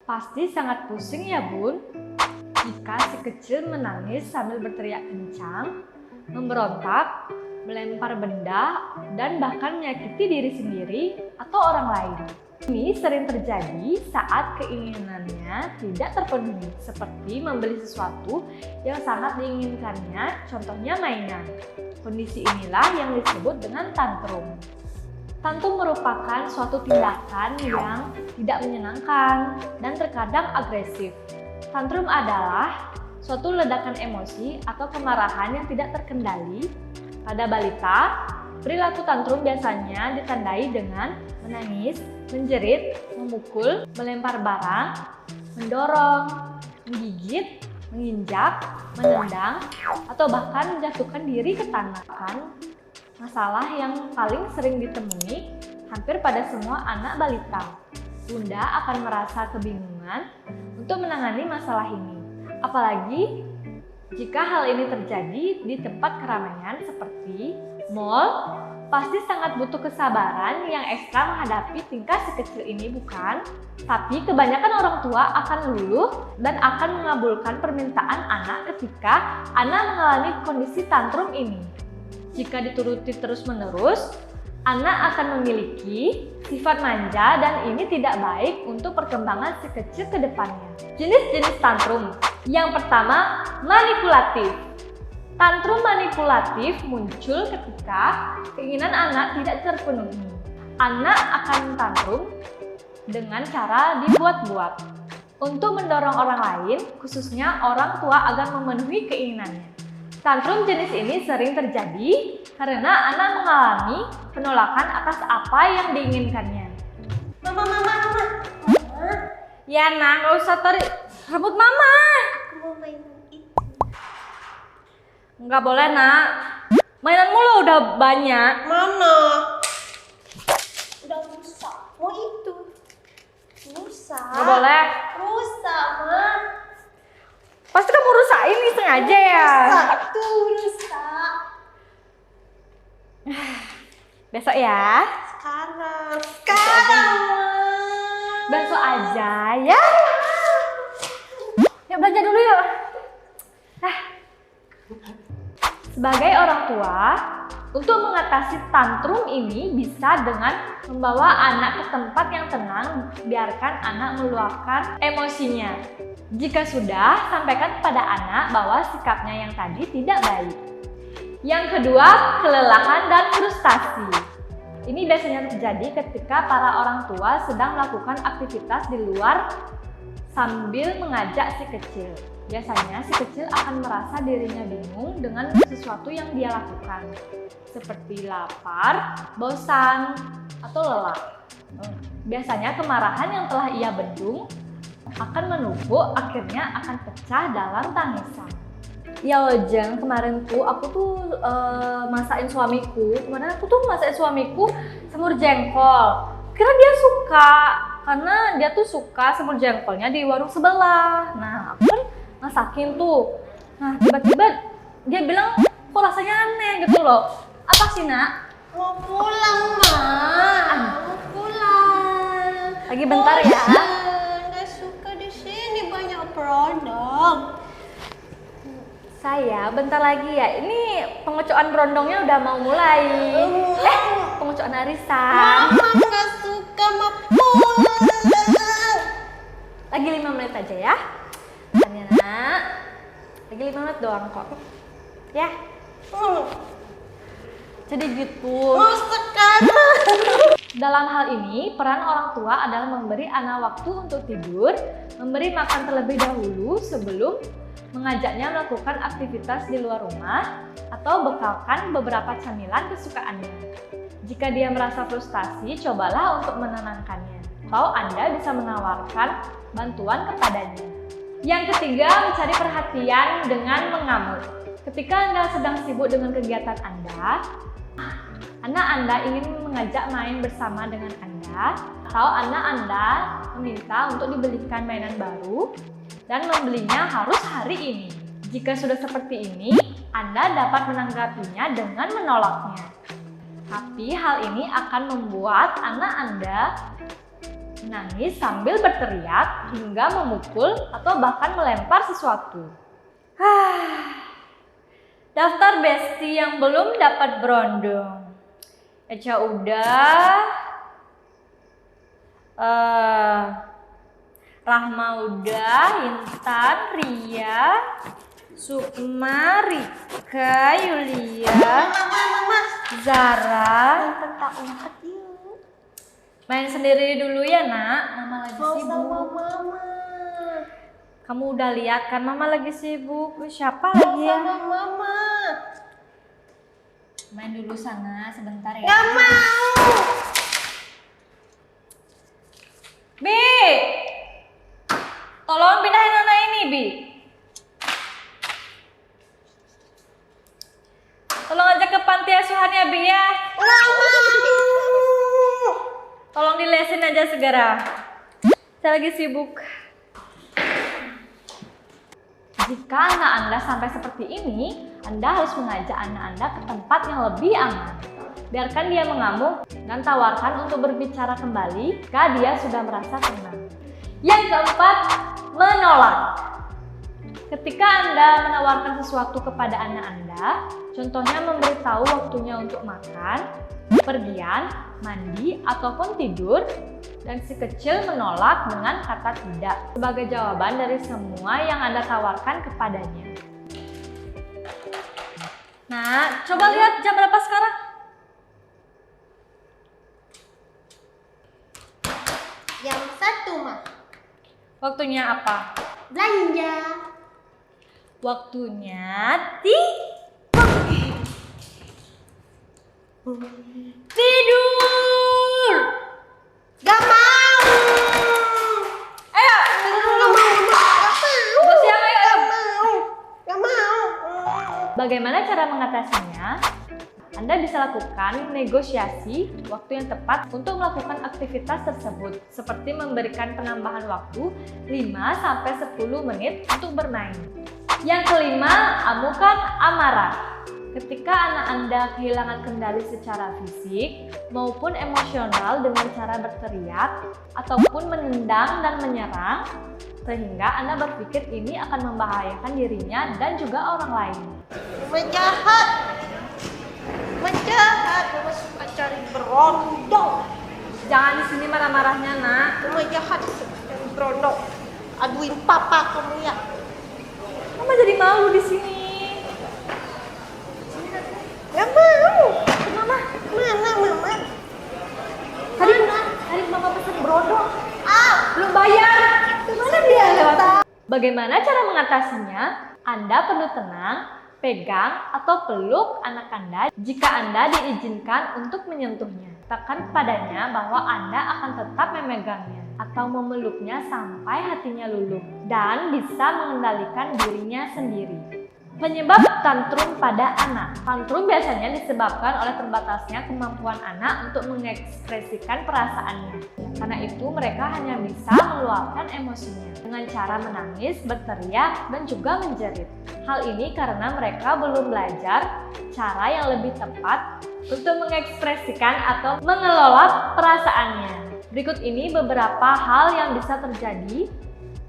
Pasti sangat pusing ya Bun, jika si kecil menangis sambil berteriak kencang, memberontak, melempar benda, dan bahkan menyakiti diri sendiri atau orang lain. Ini sering terjadi saat keinginannya tidak terpenuhi, seperti membeli sesuatu yang sangat diinginkannya, contohnya mainan. Kondisi inilah yang disebut dengan tantrum. Tantrum merupakan suatu tindakan yang tidak menyenangkan dan terkadang agresif. Tantrum adalah suatu ledakan emosi atau kemarahan yang tidak terkendali. Pada balita, perilaku tantrum biasanya ditandai dengan menangis, menjerit, memukul, melempar barang, mendorong, menggigit, menginjak, menendang, atau bahkan menjatuhkan diri ke tanah. Masalah yang paling sering ditemui hampir pada semua anak balita. Bunda akan merasa kebingungan untuk menangani masalah ini. Apalagi jika hal ini terjadi di tempat keramaian seperti mall, pasti sangat butuh kesabaran yang ekstra menghadapi tingkah si kecil ini, bukan? Tapi kebanyakan orang tua akan luluh dan akan mengabulkan permintaan anak ketika anak mengalami kondisi tantrum ini. Jika dituruti terus-menerus, anak akan memiliki sifat manja dan ini tidak baik untuk perkembangan si kecil ke depannya. Jenis-jenis tantrum. Yang pertama, manipulatif. Tantrum manipulatif muncul ketika keinginan anak tidak terpenuhi. Anak akan tantrum dengan cara dibuat-buat untuk mendorong orang lain, khususnya orang tua, agar memenuhi keinginannya. Tantrum jenis ini sering terjadi karena anak mengalami penolakan atas apa yang diinginkannya. Mama. Ya nak, gak usah tarik rambut mama. Aku mau main itu. Nggak boleh nak, mainanmu lo udah banyak. Mana? Udah rusak. Mau itu. Rusak. Nggak boleh. Rusak, Ma. Pasti kamu rusak ini sengaja ya. Rusak tuh, rusak. Besok ya. Sekarang, Ma. Besok aja ya. Yuk belanja dulu yuk. Sebagai orang tua, untuk mengatasi tantrum ini bisa dengan membawa anak ke tempat yang tenang, biarkan anak meluapkan emosinya. Jika sudah, sampaikan kepada anak bahwa sikapnya yang tadi tidak baik. Yang kedua, kelelahan dan frustasi. Ini biasanya terjadi ketika para orang tua sedang melakukan aktivitas di luar sambil mengajak si kecil. Biasanya si kecil akan merasa dirinya bingung dengan sesuatu yang dia lakukan, seperti lapar, bosan, atau lelah. Biasanya kemarahan yang telah ia bendung akan menumpuk, akhirnya akan pecah dalam tangisan. Ya Ojeng, kemarin tuh aku tuh masakin suamiku. Semur jengkol. Kira dia suka, karena dia tuh suka semur jengkolnya di warung sebelah. Nah, aku kan masakin tuh. Nah, tiba-tiba dia bilang, kok rasanya aneh gitu loh. Apa sih, Nak? Mau pulang, Ma. Mau pulang. Lagi bentar ya. Nggak suka di sini, banyak produk. Saya bentar lagi ya. Ini pengecoan berondongnya udah mau mulai. Pengecoan arisan. Mama nggak suka, mau pulang. Lagi 5 menit aja ya. Tanya nak. Lagi 5 menit doang kok. Ya. Jadi gitu. Mau sekarang. Dalam hal ini, peran orang tua adalah memberi anak waktu untuk tidur, memberi makan terlebih dahulu sebelum mengajaknya melakukan aktivitas di luar rumah, atau bekalkan beberapa camilan kesukaannya. Jika dia merasa frustasi, cobalah untuk menenangkannya, atau Anda bisa menawarkan bantuan kepadanya. Yang ketiga, mencari perhatian dengan mengamuk. Ketika Anda sedang sibuk dengan kegiatan Anda, anak Anda ingin mengajak main bersama dengan Anda, atau anak Anda meminta untuk dibelikan mainan baru dan membelinya harus hari ini. Jika sudah seperti ini, Anda dapat menanggapinya dengan menolaknya. Tapi hal ini akan membuat anak Anda menangis sambil berteriak hingga memukul atau bahkan melempar sesuatu. Daftar besti yang belum dapat berondong. Eca udah. Rahma udah, Intan, Ria, Sukma, Rika, Yulia, Mama. Zara. Angkat yuk. Main sendiri dulu ya nak, mama lagi Mau sibuk. sama mama. Kamu udah lihat kan mama lagi sibuk. Siapa lagi ya? Sama mama. Main dulu sana sebentar ya. Gak mau. Bi, tolong pindahin anak ini, Bi. Tolong ajak ke panti asuhan ya, Bi ya. Gak mau. Tolong dilesin aja segera. Saya lagi sibuk. Jika anak Anda sampai seperti ini, Anda harus mengajak anak Anda ke tempat yang lebih aman. Biarkan dia mengamuk dan tawarkan untuk berbicara kembali jika dia sudah merasa tenang. Yang keempat, menolak. Ketika Anda menawarkan sesuatu kepada anak Anda, contohnya memberitahu waktunya untuk makan, pergian, mandi, ataupun tidur, dan si kecil menolak dengan kata tidak sebagai jawaban dari semua yang Anda tawarkan kepadanya. Nah, coba lihat jam berapa sekarang? Jam 1, Ma. Waktunya apa? Belanja. Waktunya tidur. Gak mau. Ayo, Gak mau. udah siang ayo. Gak mau. Bagaimana cara mengatasinya? Anda bisa lakukan negosiasi waktu yang tepat untuk melakukan aktivitas tersebut, seperti memberikan penambahan waktu 5-10 menit untuk bermain. Yang kelima, amukan amarah. Ketika anak Anda kehilangan kendali secara fisik maupun emosional dengan cara berteriak ataupun menendang dan menyerang, sehingga Anda berpikir ini akan membahayakan dirinya dan juga orang lain. Mama jahat. Mama suka cari berondong. Jangan di sini marah-marahnya, nak. Mama jahat suka cari berondong. Aduin papa kamu ya. Mama jadi malu di sini. Gak mau. Mama, Mana mama? tadi Mama pesan berondong. Belum bayar. Mana dia lewat? Bagaimana cara mengatasinya? Anda perlu tenang, pegang atau peluk anak Anda jika Anda diizinkan untuk menyentuhnya. Katakan kepadanya bahwa Anda akan tetap memegangnya atau memeluknya sampai hatinya luluh dan bisa mengendalikan dirinya sendiri. Penyebab tantrum pada anak. Tantrum biasanya disebabkan oleh terbatasnya kemampuan anak untuk mengekspresikan perasaannya. Karena itu mereka hanya bisa meluapkan emosinya dengan cara menangis, berteriak, dan juga menjerit. Hal ini karena mereka belum belajar cara yang lebih tepat untuk mengekspresikan atau mengelola perasaannya. Berikut ini beberapa hal yang bisa terjadi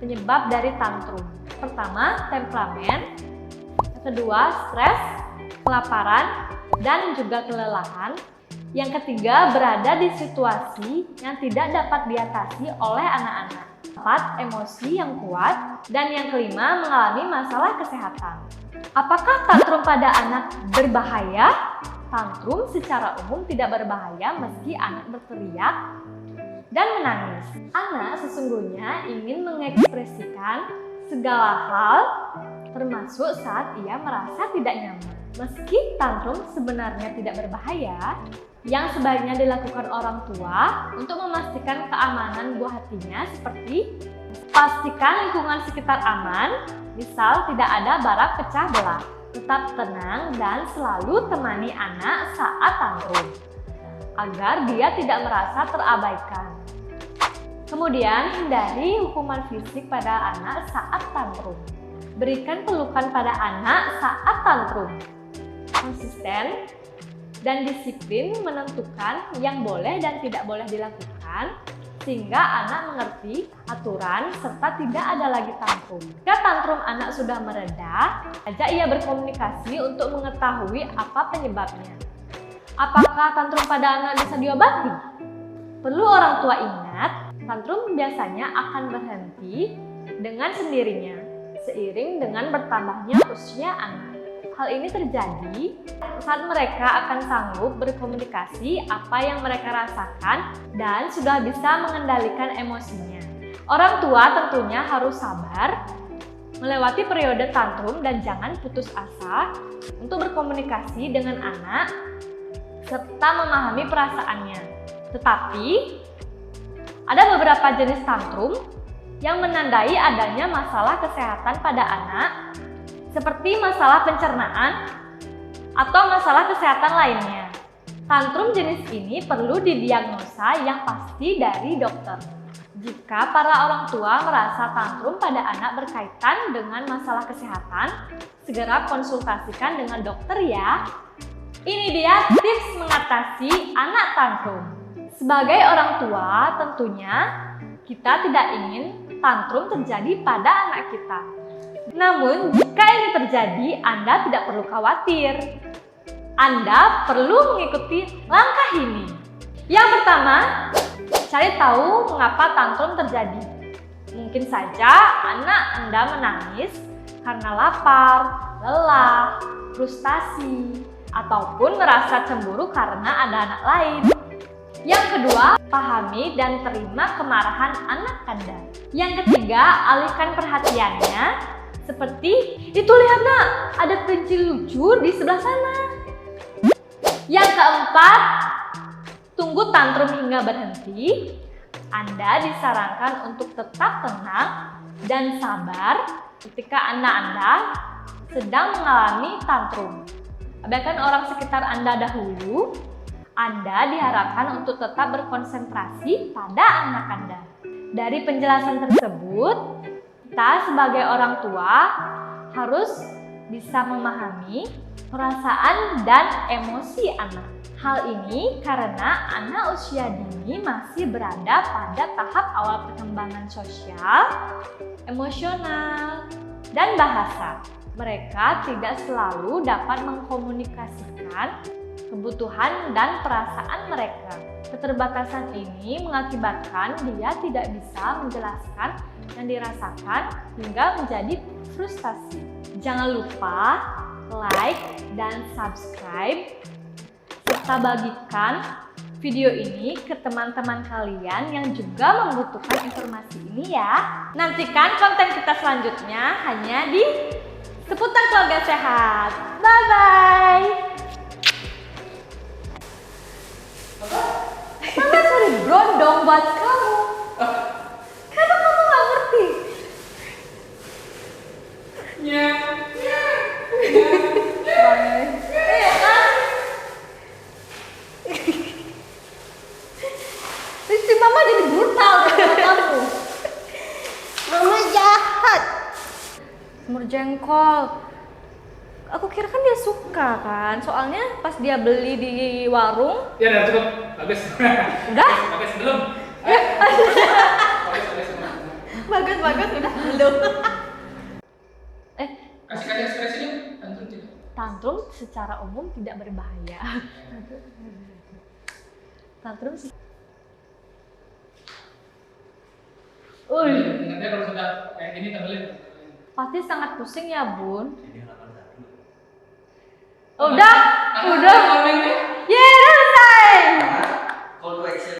penyebab dari tantrum. Pertama, temperamen. Kedua, stres, kelaparan, dan juga kelelahan. Yang ketiga, berada di situasi yang tidak dapat diatasi oleh anak-anak. Keempat, emosi yang kuat. Dan yang kelima, mengalami masalah kesehatan. Apakah tantrum pada anak berbahaya? Tantrum secara umum tidak berbahaya meski anak berteriak dan menangis. Anak sesungguhnya ingin mengekspresikan segala hal termasuk saat ia merasa tidak nyaman. Meski tantrum sebenarnya tidak berbahaya, yang sebaiknya dilakukan orang tua untuk memastikan keamanan buah hatinya seperti pastikan lingkungan sekitar aman, misal tidak ada barak pecah belah. Tetap tenang dan selalu temani anak saat tantrum, agar dia tidak merasa terabaikan. Kemudian hindari hukuman fisik pada anak saat tantrum. Berikan pelukan pada anak saat tantrum. Konsisten dan disiplin menentukan yang boleh dan tidak boleh dilakukan, sehingga anak mengerti aturan serta tidak ada lagi tantrum. Jika tantrum anak sudah mereda, ajak ia berkomunikasi untuk mengetahui apa penyebabnya. Apakah tantrum pada anak bisa diobati? Perlu orang tua ingat, tantrum biasanya akan berhenti dengan sendirinya seiring dengan bertambahnya usia anak. Hal ini terjadi saat mereka akan sanggup berkomunikasi apa yang mereka rasakan dan sudah bisa mengendalikan emosinya. Orang tua tentunya harus sabar melewati periode tantrum dan jangan putus asa untuk berkomunikasi dengan anak serta memahami perasaannya. Tetapi ada beberapa jenis tantrum yang menandai adanya masalah kesehatan pada anak, seperti masalah pencernaan atau masalah kesehatan lainnya. Tantrum jenis ini perlu didiagnosa yang pasti dari dokter. Jika para orang tua merasa tantrum pada anak berkaitan dengan masalah kesehatan, segera konsultasikan dengan dokter ya. Ini dia tips mengatasi anak tantrum. Sebagai orang tua, tentunya kita tidak ingin tantrum terjadi pada anak kita. Namun, jika ini terjadi, Anda tidak perlu khawatir. Anda perlu mengikuti langkah ini. Yang pertama, cari tahu mengapa tantrum terjadi. Mungkin saja anak Anda menangis karena lapar, lelah, frustasi, ataupun merasa cemburu karena ada anak lain. Yang kedua, pahami dan terima kemarahan anak Anda. Yang ketiga, alihkan perhatiannya seperti, itu lihat nak, ada kelinci lucu di sebelah sana. Yang keempat, tunggu tantrum hingga berhenti. Anda disarankan untuk tetap tenang dan sabar ketika anak Anda sedang mengalami tantrum. Abaikan orang sekitar Anda dahulu. Anda diharapkan untuk tetap berkonsentrasi pada anak Anda. Dari penjelasan tersebut, kita sebagai orang tua harus bisa memahami perasaan dan emosi anak. Hal ini karena anak usia dini masih berada pada tahap awal perkembangan sosial, emosional, dan bahasa. Mereka tidak selalu dapat mengkomunikasikan kebutuhan dan perasaan mereka. Keterbatasan ini mengakibatkan dia tidak bisa menjelaskan yang dirasakan hingga menjadi frustasi. Jangan lupa like dan subscribe serta bagikan video ini ke teman-teman kalian yang juga membutuhkan informasi ini ya. Nantikan konten kita selanjutnya hanya di Seputar Keluarga Sehat. Bye-bye! Mama cari brondong buat kamu. Kenapa kamu gak ngerti? Iya kan? Istri mama jadi brutal sama kamu. Mama jahat. Semur jengkol. Aku kira kan dia suka kan, soalnya pas dia beli di warung. Ya udah cukup, bagus. Udah? Bagus belum? Bagus, udah belum. Kasih ekspresi dulu, tantrum tidak. Tantrum secara umum tidak berbahaya. Tantrum sih. Ingatnya kalau sudah kayak gini tanggalin. Pasti sangat pusing ya bun. Udah. Yeay, selesai. Call to action.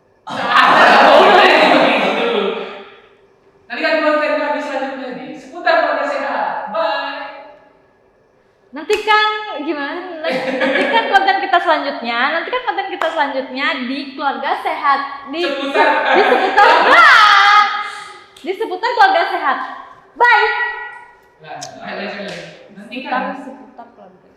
Nanti kan konten kami selanjutnya nih seputar keluarga sehat. Bye. Nantikan konten kita selanjutnya di Keluarga Sehat di seputar Keluarga Sehat. Bye. Nah, nantikan. Seputar keluarga.